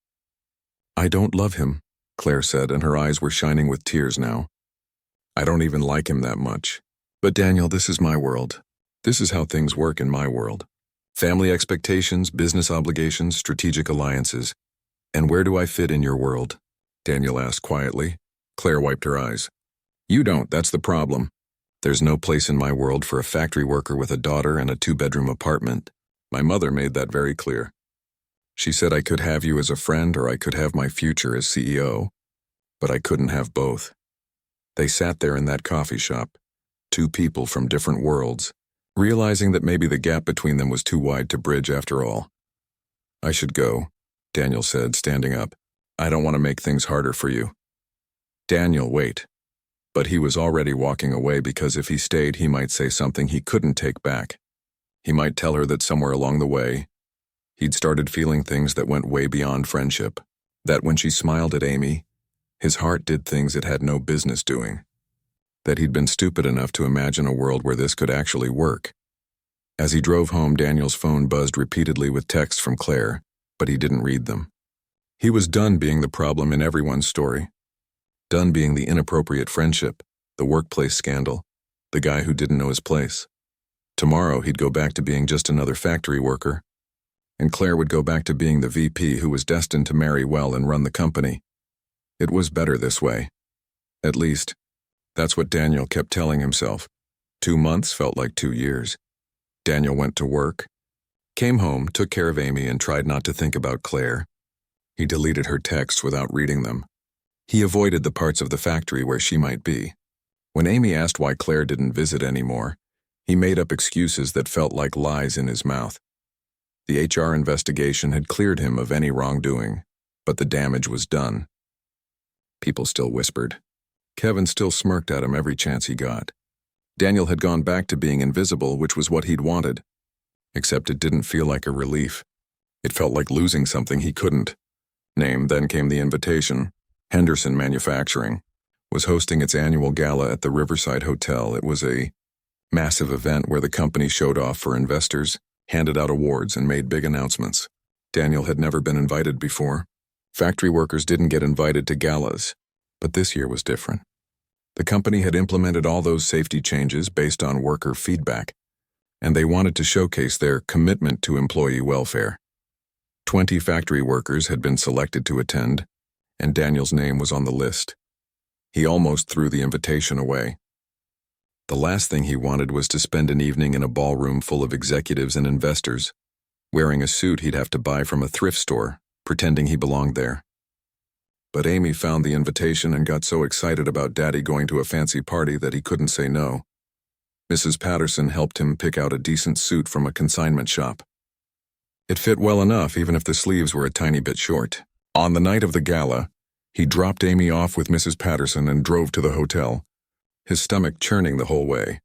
"I don't love him," Claire said, and her eyes were shining with tears now. "I don't even like him that much. But Daniel, this is my world. This is how things work in my world. Family expectations, business obligations, strategic alliances. And where do I fit in your world?" Daniel asked quietly. Claire wiped her eyes. "You don't, that's the problem. There's no place in my world for a factory worker with a daughter and a 2-bedroom apartment. My mother made that very clear. She said I could have you as a friend or I could have my future as CEO, but I couldn't have both." They sat there in that coffee shop, two people from different worlds, realizing that maybe the gap between them was too wide to bridge after all. "I should go," Daniel said, standing up. "I don't want to make things harder for you." "Daniel, wait." But he was already walking away because if he stayed, he might say something he couldn't take back. He might tell her that somewhere along the way, he'd started feeling things that went way beyond friendship. That when she smiled at Amy, His heart did things it had no business doing. That he'd been stupid enough to imagine a world where this could actually work. As he drove home, Daniel's phone buzzed repeatedly with texts from Claire, but he didn't read them. He was done being the problem in everyone's story. Done being the inappropriate friendship, the workplace scandal, the guy who didn't know his place. Tomorrow he'd go back to being just another factory worker, and Claire would go back to being the VP who was destined to marry well and run the company. It was better this way. At least, that's what Daniel kept telling himself. 2 months felt like 2 years. Daniel went to work, came home, took care of Amy, and tried not to think about Claire. He deleted her texts without reading them. He avoided the parts of the factory where she might be. When Amy asked why Claire didn't visit anymore, he made up excuses that felt like lies in his mouth. The HR investigation had cleared him of any wrongdoing, but the damage was done. People still whispered. Kevin still smirked at him every chance he got. Daniel had gone back to being invisible, which was what he'd wanted. Except it didn't feel like a relief. It felt like losing something he couldn't. Then came the invitation. Henderson Manufacturing was hosting its annual gala at the Riverside Hotel. It was a massive event where the company showed off for investors, handed out awards, and made big announcements. Daniel had never been invited before. Factory workers didn't get invited to galas, but this year was different. The company had implemented all those safety changes based on worker feedback, and they wanted to showcase their commitment to employee welfare. 20 factory workers had been selected to attend, and Daniel's name was on the list. He almost threw the invitation away. The last thing he wanted was to spend an evening in a ballroom full of executives and investors, wearing a suit he'd have to buy from a thrift store, pretending he belonged there. But Amy found the invitation and got so excited about Daddy going to a fancy party that he couldn't say no. Mrs. Patterson helped him pick out a decent suit from a consignment shop. It fit well enough, even if the sleeves were a tiny bit short. On the night of the gala, he dropped Amy off with Mrs. Patterson and drove to the hotel, his stomach churning the whole way.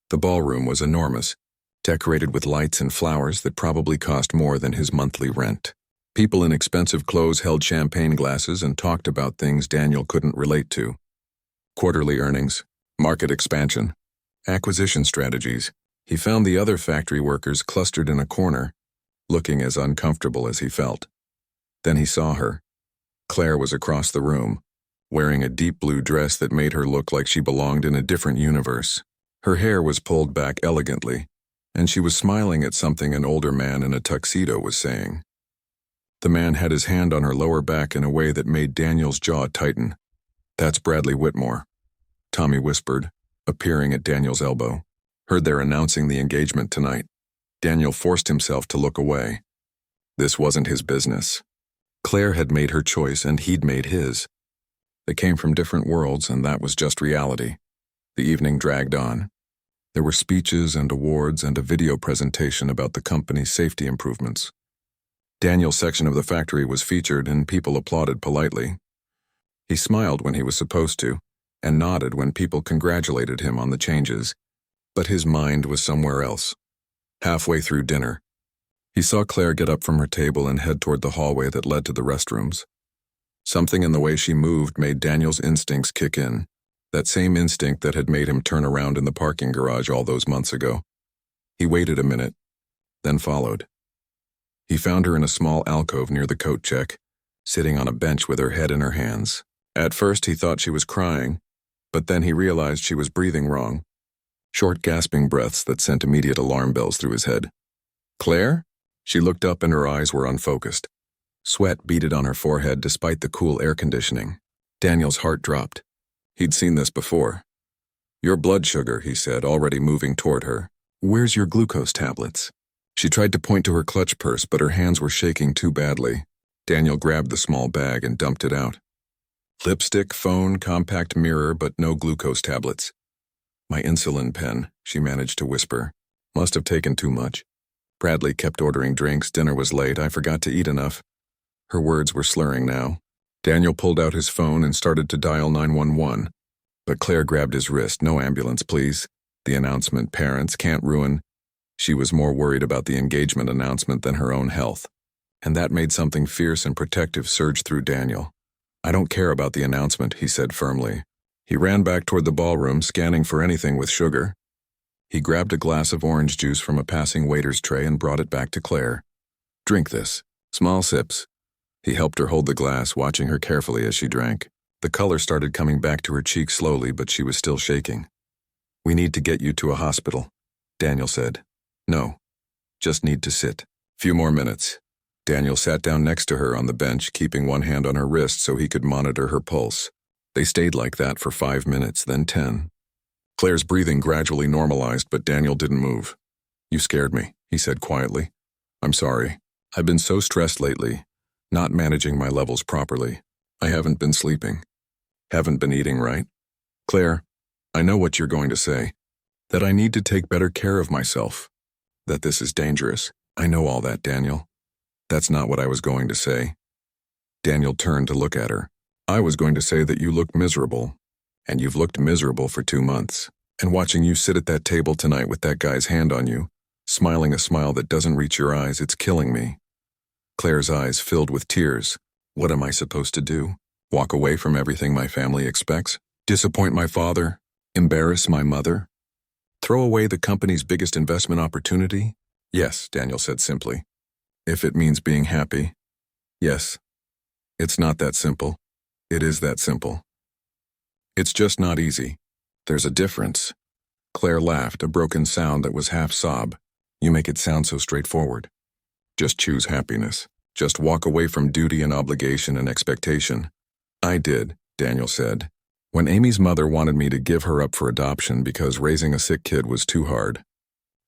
The ballroom was enormous, decorated with lights and flowers that probably cost more than his monthly rent. People in expensive clothes held champagne glasses and talked about things Daniel couldn't relate to. Quarterly earnings, market expansion, acquisition strategies. He found the other factory workers clustered in a corner, looking as uncomfortable as he felt. Then he saw her. Claire was across the room, wearing a deep blue dress that made her look like she belonged in a different universe. Her hair was pulled back elegantly, and she was smiling at something an older man in a tuxedo was saying. The man had his hand on her lower back in a way that made Daniel's jaw tighten. "That's Bradley Whitmore," Tommy whispered, appearing at Daniel's elbow. "Heard they're announcing the engagement tonight." Daniel forced himself to look away. This wasn't his business. Claire had made her choice and he'd made his. They came from different worlds, and that was just reality. The evening dragged on. There were speeches and awards and a video presentation about the company's safety improvements. Daniel's section of the factory was featured, and people applauded politely. He smiled when he was supposed to, and nodded when people congratulated him on the changes, but his mind was somewhere else. Halfway through dinner, he saw Claire get up from her table and head toward the hallway that led to the restrooms. Something in the way she moved made Daniel's instincts kick in, that same instinct that had made him turn around in the parking garage all those months ago. He waited a minute, then followed. He found her in a small alcove near the coat check, sitting on a bench with her head in her hands. At first he thought she was crying, but then he realized she was breathing wrong. Short gasping breaths that sent immediate alarm bells through his head. "Claire?" She looked up and her eyes were unfocused. Sweat beaded on her forehead despite the cool air conditioning. Daniel's heart dropped. He'd seen this before. "Your blood sugar," he said, already moving toward her. "Where's your glucose tablets?" She tried to point to her clutch purse, but her hands were shaking too badly. Daniel grabbed the small bag and dumped it out. Lipstick, phone, compact mirror, but no glucose tablets. "My insulin pen," she managed to whisper. "Must have taken too much. Bradley kept ordering drinks, dinner was late, I forgot to eat enough." Her words were slurring now. Daniel pulled out his phone and started to dial 911, but Claire grabbed his wrist. "No ambulance, please. The announcement, parents, can't ruin." She was more worried about the engagement announcement than her own health, and that made something fierce and protective surge through Daniel. I don't care about the announcement, he said firmly. He ran back toward the ballroom, scanning for anything with sugar. He grabbed a glass of orange juice from a passing waiter's tray and brought it back to Claire. Drink this. Small sips. He helped her hold the glass, watching her carefully as she drank. The color started coming back to her cheeks slowly, but she was still shaking. We need to get you to a hospital, Daniel said. No. Just need to sit. Few more minutes. Daniel sat down next to her on the bench, keeping one hand on her wrist so he could monitor her pulse. They stayed like that for 5 minutes, then 10. Claire's breathing gradually normalized, but Daniel didn't move. You scared me, he said quietly. I'm sorry. I've been so stressed lately, not managing my levels properly. I haven't been sleeping. Haven't been eating right. Claire, I know what you're going to say. That I need to take better care of myself. That this is dangerous. I know all that, Daniel. That's not what I was going to say. Daniel turned to look at her. I was going to say that you look miserable. And you've looked miserable for 2 months. And watching you sit at that table tonight with that guy's hand on you, smiling a smile that doesn't reach your eyes, it's killing me. Claire's eyes filled with tears. What am I supposed to do? Walk away from everything my family expects? Disappoint my father? Embarrass my mother? Throw away the company's biggest investment opportunity? Yes, Daniel said simply. If it means being happy. Yes. It's not that simple. It is that simple. It's just not easy. There's a difference. Claire laughed, a broken sound that was half sob. You make it sound so straightforward. Just choose happiness. Just walk away from duty and obligation and expectation. I did, Daniel said. When Amy's mother wanted me to give her up for adoption because raising a sick kid was too hard,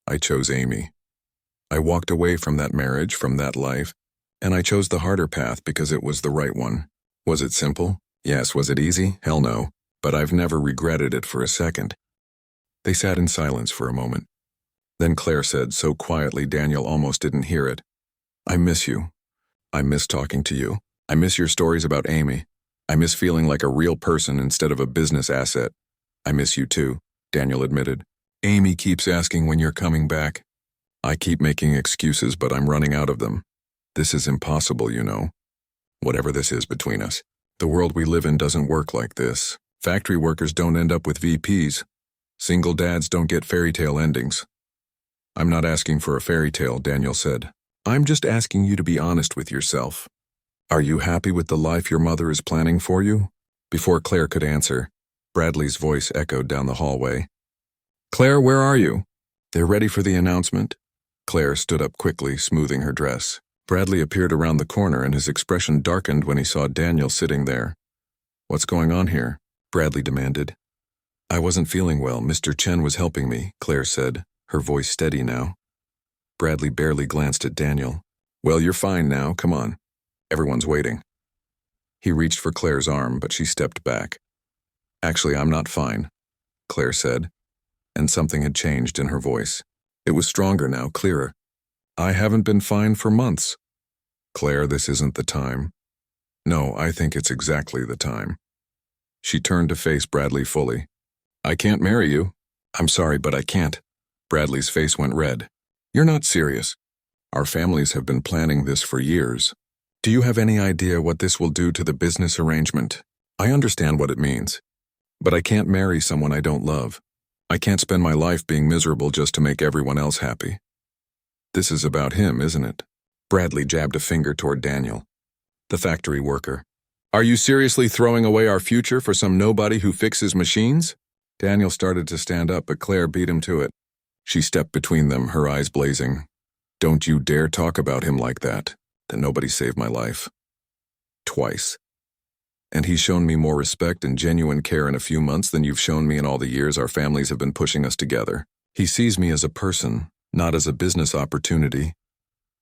I chose Amy. I walked away from that marriage, from that life, and I chose the harder path because it was the right one. Was it simple? Yes. Was it easy? Hell no. But I've never regretted it for a second. They sat in silence for a moment. Then Claire said so quietly Daniel almost didn't hear it. I miss you. I miss talking to you. I miss your stories about Amy. I miss feeling like a real person instead of a business asset. I miss you too, Daniel admitted. Amy keeps asking when you're coming back. I keep making excuses, but I'm running out of them. This is impossible, you know. Whatever this is between us. The world we live in doesn't work like this. Factory workers don't end up with VPs. Single dads don't get fairy tale endings. I'm not asking for a fairy tale, Daniel said. I'm just asking you to be honest with yourself. Are you happy with the life your mother is planning for you? Before Claire could answer, Bradley's voice echoed down the hallway. Claire, where are you? They're ready for the announcement. Claire stood up quickly, smoothing her dress. Bradley appeared around the corner and his expression darkened when he saw Daniel sitting there. What's going on here? Bradley demanded. I wasn't feeling well. Mr. Chen was helping me, Claire said, her voice steady now. Bradley barely glanced at Daniel. Well, you're fine now, come on. Everyone's waiting. He reached for Claire's arm, but she stepped back. Actually, I'm not fine, Claire said, and something had changed in her voice. It was stronger now, clearer. I haven't been fine for months. Claire, this isn't the time. No, I think it's exactly the time. She turned to face Bradley fully. I can't marry you. I'm sorry, but I can't. Bradley's face went red. You're not serious. Our families have been planning this for years. Do you have any idea what this will do to the business arrangement? I understand what it means. But I can't marry someone I don't love. I can't spend my life being miserable just to make everyone else happy. This is about him, isn't it? Bradley jabbed a finger toward Daniel, the factory worker. Are you seriously throwing away our future for some nobody who fixes machines? Daniel started to stand up, but Claire beat him to it. She stepped between them, her eyes blazing. Don't you dare talk about him like that. That nobody saved my life. Twice. And he's shown me more respect and genuine care in a few months than you've shown me in all the years our families have been pushing us together. He sees me as a person, not as a business opportunity.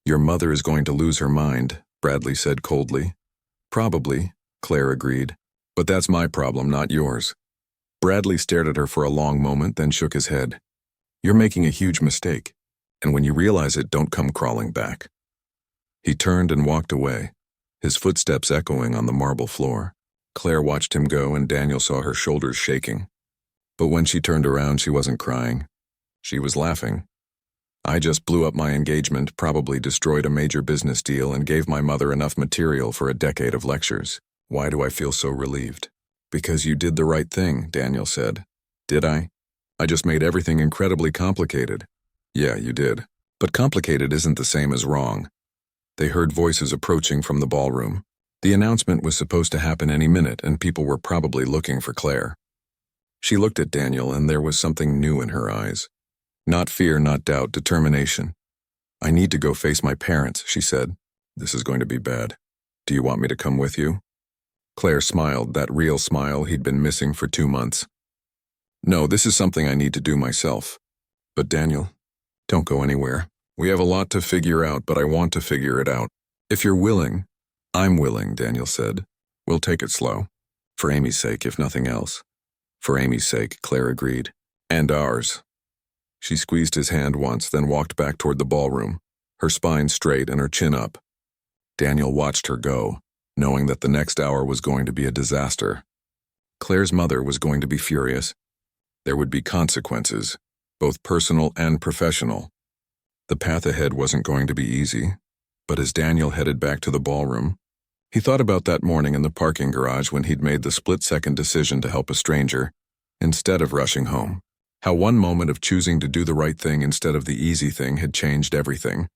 Your mother is going to lose her mind, Bradley said coldly. Probably, Claire agreed. But that's my problem, not yours. Bradley stared at her for a long moment, then shook his head. You're making a huge mistake, and when you realize it, don't come crawling back. He turned and walked away, his footsteps echoing on the marble floor. Claire watched him go, and Daniel saw her shoulders shaking. But when she turned around, she wasn't crying. She was laughing. I just blew up my engagement, probably destroyed a major business deal, and gave my mother enough material for a decade of lectures. Why do I feel so relieved? Because you did the right thing, Daniel said. Did I? I just made everything incredibly complicated. Yeah, you did. But complicated isn't the same as wrong. They heard voices approaching from the ballroom. The announcement was supposed to happen any minute, and people were probably looking for Claire. She looked at Daniel, and there was something new in her eyes. Not fear, not doubt, determination. I need to go face my parents, she said. This is going to be bad. Do you want me to come with you? Claire smiled, that real smile he'd been missing for 2 months. No, this is something I need to do myself. But Daniel, don't go anywhere. We have a lot to figure out, but I want to figure it out. If you're willing, I'm willing, Daniel said. We'll take it slow. For Amy's sake, if nothing else. For Amy's sake, Claire agreed. And ours. She squeezed his hand once, then walked back toward the ballroom, her spine straight and her chin up. Daniel watched her go, knowing that the next hour was going to be a disaster. Claire's mother was going to be furious. There would be consequences, both personal and professional. The path ahead wasn't going to be easy, but as Daniel headed back to the ballroom, he thought about that morning in the parking garage when he'd made the split-second decision to help a stranger, instead of rushing home. How one moment of choosing to do the right thing instead of the easy thing had changed everything.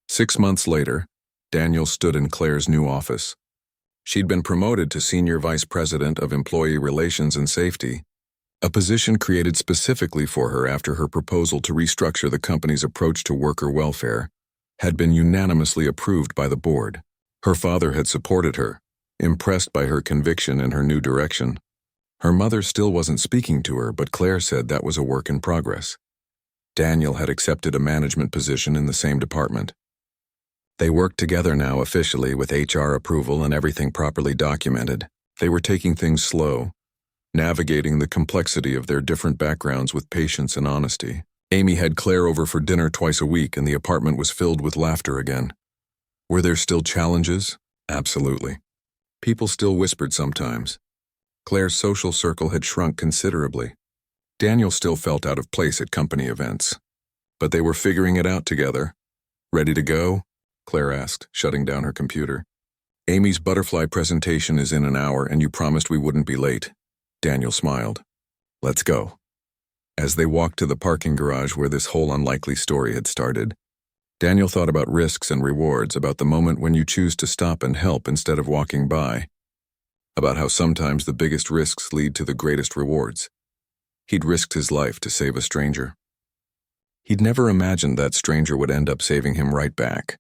6 months later, Daniel stood in Claire's new office. She'd been promoted to Senior Vice President of Employee Relations and Safety, a position created specifically for her after her proposal to restructure the company's approach to worker welfare had been unanimously approved by the board. Her father had supported her, impressed by her conviction in her new direction. Her mother still wasn't speaking to her, but Claire said that was a work in progress. Daniel had accepted a management position in the same department. They worked together now officially with HR approval and everything properly documented. They were taking things slow, navigating the complexity of their different backgrounds with patience and honesty. Amy had Claire over for dinner twice a week, and the apartment was filled with laughter again. Were there still challenges? Absolutely. People still whispered sometimes. Claire's social circle had shrunk considerably. Daniel still felt out of place at company events. But they were figuring it out together. Ready to go? Claire asked, shutting down her computer. Amy's butterfly presentation is in an hour, and you promised we wouldn't be late. Daniel smiled. Let's go. As they walked to the parking garage where this whole unlikely story had started, Daniel thought about risks and rewards, about the moment when you choose to stop and help instead of walking by, about how sometimes the biggest risks lead to the greatest rewards. He'd risked his life to save a stranger. He'd never imagined that stranger would end up saving him right back.